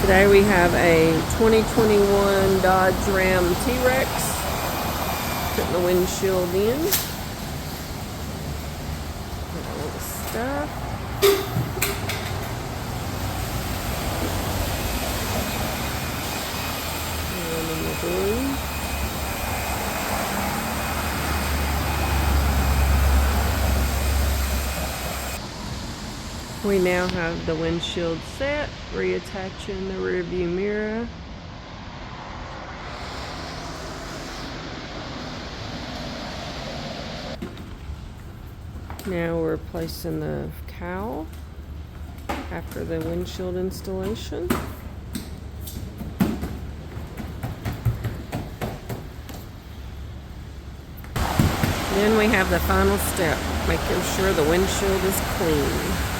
Today we have a 2021 Dodge Ram TRX. Putting the windshield in. Put all the stuff. And in the blue. We now have the windshield set, reattaching the rear view mirror. Now we're placing the cowl after the windshield installation. Then we have the final step, making sure the windshield is clean.